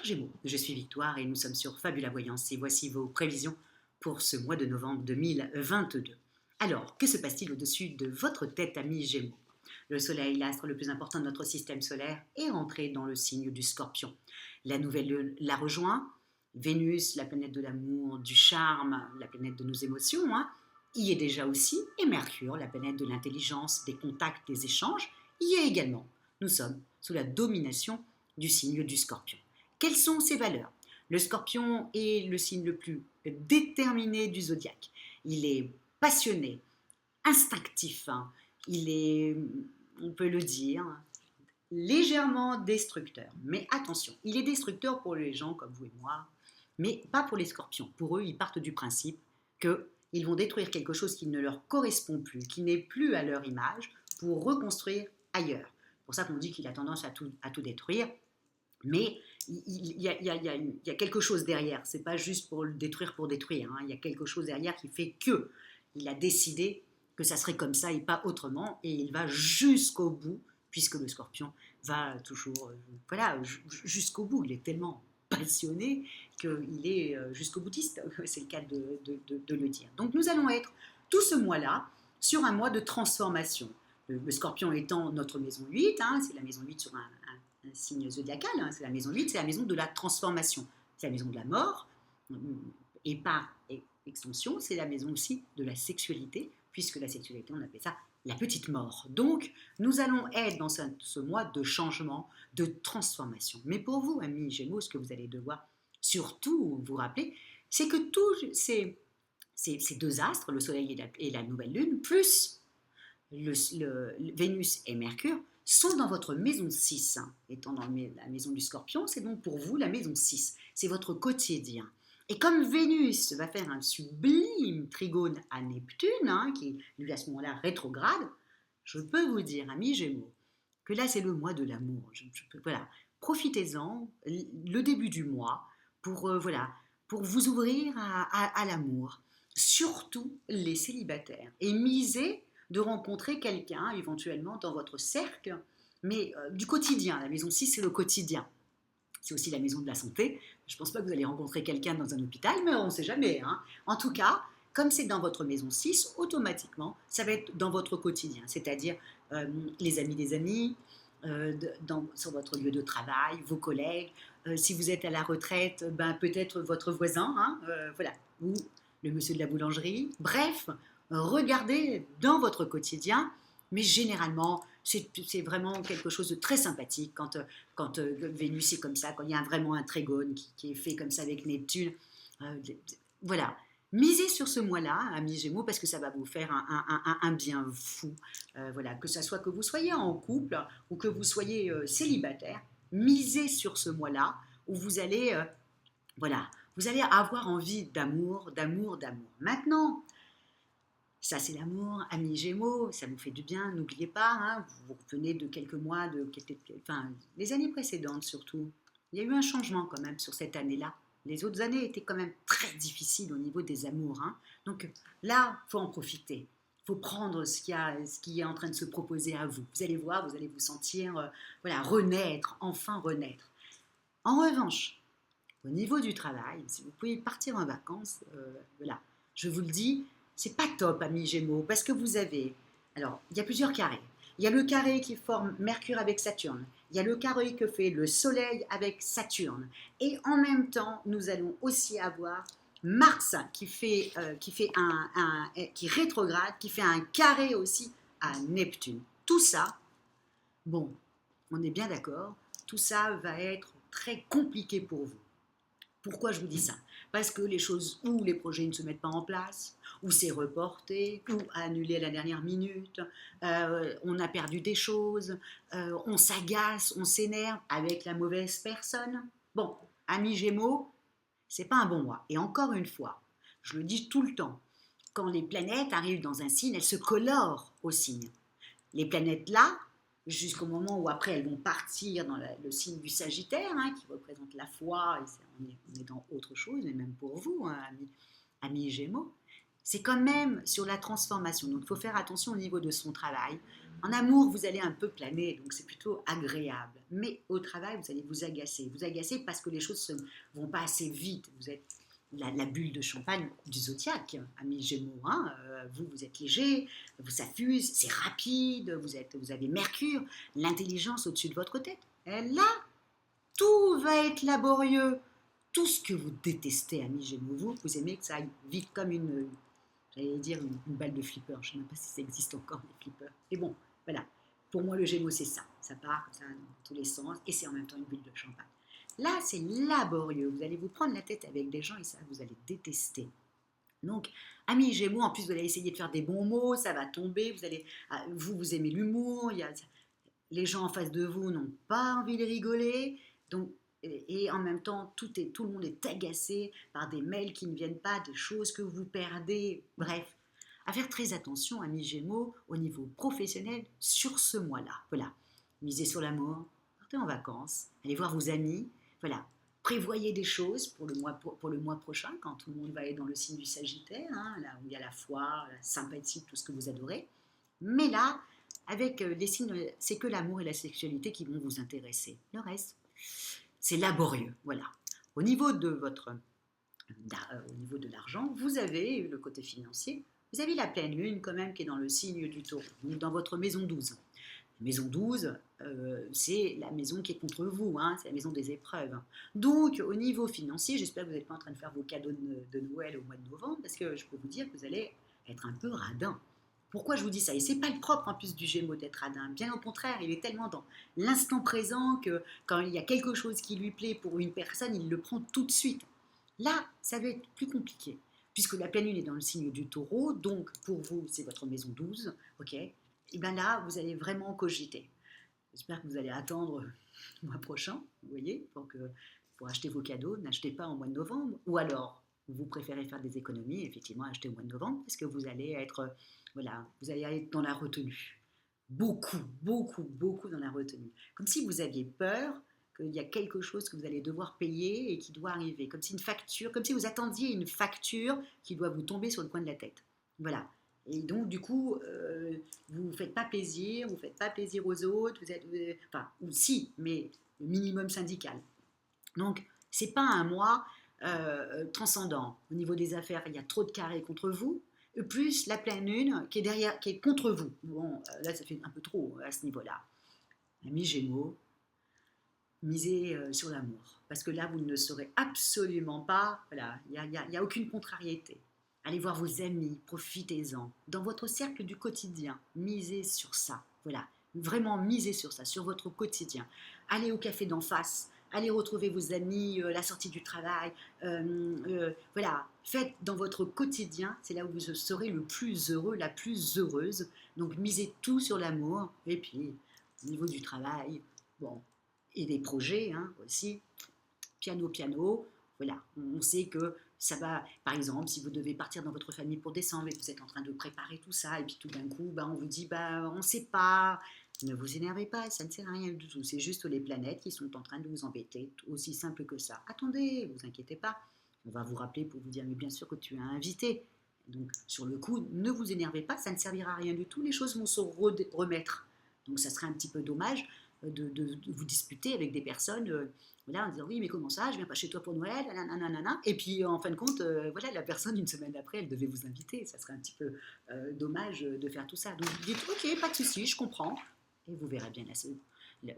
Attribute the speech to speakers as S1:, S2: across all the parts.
S1: Gémeaux, je suis Victoire et nous sommes sur Fabula Voyance et voici vos prévisions pour ce mois de novembre 2022. Alors, que se passe-t-il au-dessus de votre tête, amis Gémeaux? Le Soleil, l'astre le plus important de notre système solaire, est rentré dans le signe du Scorpion. La nouvelle lune la rejoint. Vénus, la planète de l'amour, du charme, la planète de nos émotions, y est déjà aussi. Et Mercure, la planète de l'intelligence, des contacts, des échanges, y est également. Nous sommes sous la domination du signe du Scorpion. Quelles sont ses valeurs? Le Scorpion est le signe le plus déterminé du zodiaque. Il est passionné, instinctif, il est, on peut le dire, légèrement destructeur. Mais attention, il est destructeur pour les gens comme vous et moi, mais pas pour les Scorpions. Pour eux, ils partent du principe qu'ils vont détruire quelque chose qui ne leur correspond plus, qui n'est plus à leur image, pour reconstruire ailleurs. C'est pour ça qu'on dit qu'il a tendance à tout détruire. Mais il y a quelque chose derrière. Ce n'est pas juste pour le détruire pour détruire. Il y a quelque chose derrière qui fait qu'il a décidé que ça serait comme ça et pas autrement. Et il va jusqu'au bout, puisque le Scorpion va toujours jusqu'au bout. Il est tellement passionné qu'il est jusqu'au boutiste. C'est le cas de le dire. Donc nous allons être tout ce mois-là sur un mois de transformation. Le Scorpion étant notre maison 8, c'est la maison 8 sur un signe zodiacal, c'est la maison 8, c'est la maison de la transformation, c'est la maison de la mort, et par extension, c'est la maison aussi de la sexualité, puisque la sexualité, on appelle ça la petite mort. Donc, nous allons être dans ce mois de changement, de transformation. Mais pour vous, amis Gémeaux, ce que vous allez devoir surtout vous rappeler, c'est que tous ces deux astres, le Soleil et la nouvelle Lune, plus Vénus et Mercure, sont dans votre maison 6, étant dans la maison du Scorpion, c'est donc pour vous la maison 6, c'est votre quotidien. Et comme Vénus va faire un sublime trigone à Neptune, qui est lui à ce moment-là rétrograde, je peux vous dire, amis Gémeaux, que là c'est le mois de l'amour. Voilà, profitez-en, le début du mois, pour vous ouvrir à l'amour. Surtout les célibataires. Et misez de rencontrer quelqu'un éventuellement dans votre cercle, mais du quotidien. La maison 6, c'est le quotidien. C'est aussi la maison de la santé. Je ne pense pas que vous allez rencontrer quelqu'un dans un hôpital, mais on ne sait jamais. En tout cas, comme c'est dans votre maison 6, automatiquement, ça va être dans votre quotidien, c'est-à-dire les amis des amis, sur votre lieu de travail, vos collègues. Si vous êtes à la retraite, peut-être votre voisin, ou le monsieur de la boulangerie. Bref, regardez dans votre quotidien, mais généralement, c'est vraiment quelque chose de très sympathique quand Vénus est comme ça, quand il y a vraiment un trigone qui est fait comme ça avec Neptune. Voilà. Misez sur ce mois-là, amis Gémeaux, parce que ça va vous faire un bien fou. Que ce soit que vous soyez en couple ou que vous soyez célibataire, misez sur ce mois-là où vous allez, vous allez avoir envie d'amour, d'amour, d'amour. Maintenant, ça c'est l'amour, amis Gémeaux, ça vous fait du bien, n'oubliez pas, vous revenez de quelques mois, les années précédentes surtout. Il y a eu un changement quand même sur cette année-là. Les autres années étaient quand même très difficiles au niveau des amours. Donc là, il faut en profiter. Il faut prendre ce qui est en train de se proposer à vous. Vous allez voir, vous allez vous sentir renaître, enfin renaître. En revanche, au niveau du travail, si vous pouvez partir en vacances, je vous le dis, c'est pas top, amis Gémeaux, parce que vous avez... Alors, il y a plusieurs carrés. Il y a le carré qui forme Mercure avec Saturne. Il y a le carré que fait le Soleil avec Saturne. Et en même temps, nous allons aussi avoir Mars qui rétrograde, qui fait un carré aussi à Neptune. Tout ça, bon, on est bien d'accord, tout ça va être très compliqué pour vous. Pourquoi je vous dis ça? Parce que les choses où les projets ne se mettent pas en place, ou c'est reporté, ou annulé à la dernière minute, on a perdu des choses, on s'agace, on s'énerve avec la mauvaise personne. Bon, amis Gémeaux, c'est pas un bon mois. Et encore une fois, je le dis tout le temps, quand les planètes arrivent dans un signe, elles se colorent au signe. Les planètes là, jusqu'au moment où après elles vont partir dans le signe du Sagittaire, qui représente la foi, et on est dans autre chose, et même pour vous, amis Gémeaux, c'est quand même sur la transformation. Donc, il faut faire attention au niveau de son travail. En amour, vous allez un peu planer, donc c'est plutôt agréable. Mais au travail, vous allez vous agacer. Vous agacer parce que les choses ne vont pas assez vite. Vous êtes la bulle de champagne du zodiaque, ami Gémeaux. Hein. Vous êtes léger, ça fuse, c'est rapide, vous avez Mercure, l'intelligence au-dessus de votre tête. Et là, tout va être laborieux. Tout ce que vous détestez, ami Gémeaux, vous aimez que ça aille vite comme j'allais dire une balle de flipper. Je ne sais même pas si ça existe encore, les flippers. Mais bon, voilà. Pour moi, le Gémeaux, c'est ça. Ça part comme ça dans tous les sens et c'est en même temps une bulle de champagne. Là, c'est laborieux. Vous allez vous prendre la tête avec des gens et ça, vous allez détester. Donc, amis Gémeaux, en plus, vous allez essayer de faire des bons mots, ça va tomber. Vous aimez l'humour. Les gens en face de vous n'ont pas envie de rigoler. Donc, et en même temps, tout le monde est agacé par des mails qui ne viennent pas, des choses que vous perdez. Bref, à faire très attention, amis Gémeaux, au niveau professionnel, sur ce mois-là. Voilà, misez sur l'amour, partez en vacances, allez voir vos amis. Voilà, prévoyez des choses pour le mois prochain, quand tout le monde va être dans le signe du Sagittaire, hein, là où il y a la foi, la sympathie, tout ce que vous adorez. Mais là, avec les signes, c'est que l'amour et la sexualité qui vont vous intéresser. Le reste, c'est laborieux. Voilà. Au niveau de au niveau de l'argent, vous avez le côté financier. Vous avez la pleine lune quand même qui est dans le signe du Taureau, donc dans votre maison 12. Maison 12, c'est la maison qui est contre vous, hein, c'est la maison des épreuves. Donc, au niveau financier, j'espère que vous n'êtes pas en train de faire vos cadeaux de Noël au mois de novembre, parce que je peux vous dire que vous allez être un peu radin. Pourquoi je vous dis ça? Et c'est pas le propre en plus du Gémeaux d'être radin. Bien au contraire, il est tellement dans l'instant présent que quand il y a quelque chose qui lui plaît pour une personne, il le prend tout de suite. Là, ça va être plus compliqué, puisque la pleine lune est dans le signe du Taureau, donc pour vous, c'est votre maison 12, ok? Et bien là, vous allez vraiment cogiter. J'espère que vous allez attendre le mois prochain, vous voyez, pour acheter vos cadeaux. N'achetez pas en mois de novembre. Ou alors, vous préférez faire des économies, effectivement, acheter au mois de novembre, parce que vous allez être, voilà, vous allez être dans la retenue. Beaucoup, beaucoup, beaucoup dans la retenue. Comme si vous aviez peur qu'il y a quelque chose que vous allez devoir payer et qui doit arriver. Comme si une facture, comme si vous attendiez une facture qui doit vous tomber sur le coin de la tête. Voilà. Et donc, du coup, vous ne faites pas plaisir, vous ne faites pas plaisir aux autres, enfin, ou si, mais le minimum syndical. Donc, ce n'est pas un mois transcendant. Au niveau des affaires, il y a trop de carrés contre vous, plus la pleine lune qui est derrière, qui est contre vous. Bon, là, ça fait un peu trop à ce niveau-là. Amis Gémeaux, misez sur l'amour. Parce que là, vous ne serez absolument pas, voilà, il n'y a aucune contrariété. Allez voir vos amis, profitez-en. Dans votre cercle du quotidien, misez sur ça. Voilà, vraiment misez sur ça, sur votre quotidien. Allez au café d'en face, allez retrouver vos amis, la sortie du travail. Voilà, faites dans votre quotidien, c'est là où vous serez le plus heureux, la plus heureuse. Donc misez tout sur l'amour. Et puis, au niveau du travail, bon, et des projets hein, aussi, piano, voilà, on sait que ça va, par exemple, si vous devez partir dans votre famille pour décembre et que vous êtes en train de préparer tout ça, et puis tout d'un coup, on vous dit, on ne sait pas, ne vous énervez pas, ça ne sert à rien du tout, c'est juste les planètes qui sont en train de vous embêter, aussi simple que ça. Attendez, vous inquiétez pas, on va vous rappeler pour vous dire, mais bien sûr que tu as invité. Donc, sur le coup, ne vous énervez pas, ça ne servira à rien du tout, les choses vont se remettre. Donc, ça serait un petit peu dommage de vous disputer avec des personnes voilà, en disant oui mais comment ça, je viens pas chez toi pour Noël, nanana. Et puis en fin de compte, voilà, la personne une semaine après, elle devait vous inviter, ça serait un petit peu dommage de faire tout ça. Donc vous dites ok, pas de souci, je comprends, et vous verrez bien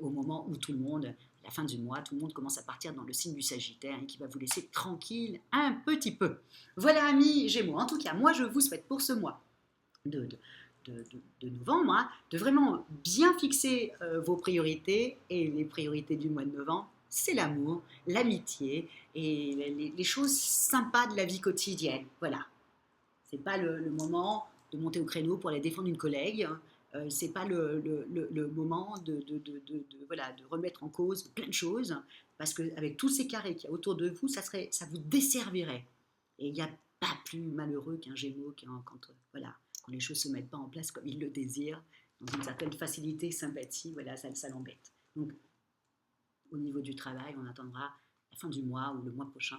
S1: au moment où tout le monde, la fin du mois, tout le monde commence à partir dans le signe du Sagittaire et qui va vous laisser tranquille un petit peu. Voilà amis Gémeaux, en tout cas moi je vous souhaite pour ce mois de novembre, hein, de vraiment bien fixer vos priorités, et les priorités du mois de novembre, c'est l'amour, l'amitié et les choses sympas de la vie quotidienne. Voilà. C'est pas le moment de monter au créneau pour aller défendre une collègue. Hein. C'est pas le moment voilà, de remettre en cause plein de choses, parce qu'avec tous ces carrés qu'il y a autour de vous, ça vous desservirait. Et il n'y a pas plus malheureux qu'un Gémeaux quand les choses ne se mettent pas en place comme il le désire, dans une certaine facilité, sympathie, voilà, ça l'embête. Donc, au niveau du travail, on attendra la fin du mois ou le mois prochain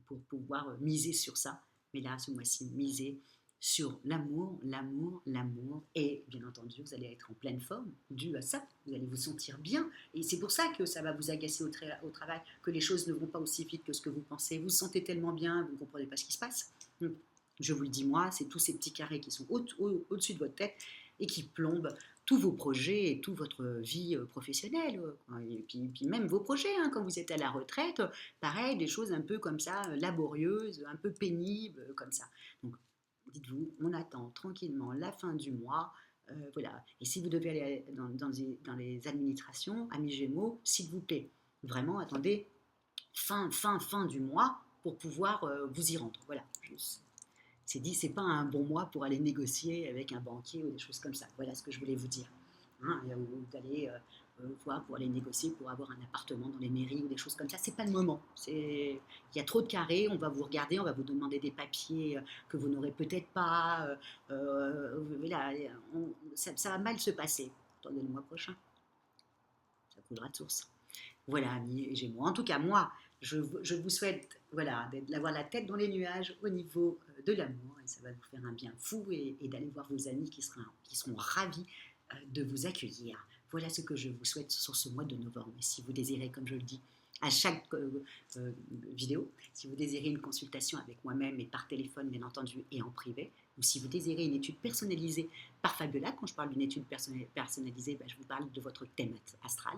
S1: pour pouvoir miser sur ça. Mais là, ce mois-ci, misez sur l'amour, l'amour, l'amour. Et bien entendu, vous allez être en pleine forme dû à ça. Vous allez vous sentir bien. Et c'est pour ça que ça va vous agacer au travail, que les choses ne vont pas aussi vite que ce que vous pensez. Vous vous sentez tellement bien, vous ne comprenez pas ce qui se passe. Donc, je vous le dis, moi, c'est tous ces petits carrés qui sont au-dessus de votre tête et qui plombent tous vos projets et toute votre vie professionnelle. Et puis même vos projets, hein, quand vous êtes à la retraite, pareil, des choses un peu comme ça, laborieuses, un peu pénibles, comme ça. Donc, dites-vous, on attend tranquillement la fin du mois. Voilà. Et si vous devez aller dans les administrations, amis Gémeaux, s'il vous plaît, vraiment attendez fin du mois pour pouvoir vous y rendre. Voilà. C'est dit, c'est pas un bon mois pour aller négocier avec un banquier ou des choses comme ça. Voilà ce que je voulais vous dire. Hein, ou d'aller voir pour aller négocier pour avoir un appartement dans les mairies ou des choses comme ça. C'est pas le moment. Il y a trop de carrés. On va vous regarder, on va vous demander des papiers que vous n'aurez peut-être pas. Voilà, ça va mal se passer. Attendez le mois prochain. Ça coulera de source. Voilà, amis Gémeaux. En tout cas, moi, je vous souhaite voilà, d'avoir la tête dans les nuages au niveau de l'amour. Et ça va vous faire un bien fou et d'aller voir vos amis qui seront ravis de vous accueillir. Voilà ce que je vous souhaite sur ce mois de novembre. Et si vous désirez, comme je le dis, à chaque vidéo, si vous désirez une consultation avec moi-même et par téléphone, bien entendu, et en privé, ou si vous désirez une étude personnalisée par Fabiola, quand je parle d'une étude personnalisée, je vous parle de votre thème astral,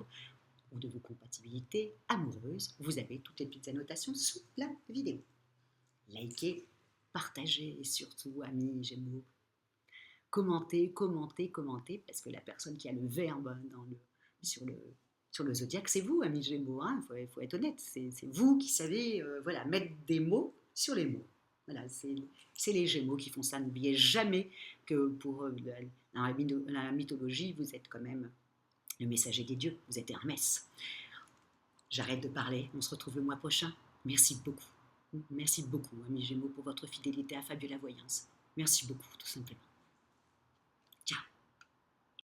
S1: ou de vos compatibilités amoureuses, vous avez toutes les petites annotations sous la vidéo. Likez, partagez et surtout, amis Gémeaux, commentez, commentez, commentez, parce que la personne qui a le verbe sur le zodiaque, c'est vous, amis Gémeaux. Hein, faut être honnête, c'est vous qui savez voilà, mettre des mots sur les mots. Voilà, c'est les Gémeaux qui font ça. N'oubliez jamais que dans la mythologie, vous êtes quand même le messager des dieux, vous êtes Hermès. J'arrête de parler, on se retrouve le mois prochain. Merci beaucoup, amis Gémeaux, pour votre fidélité à Fabiola Voyance. Merci beaucoup, tout simplement.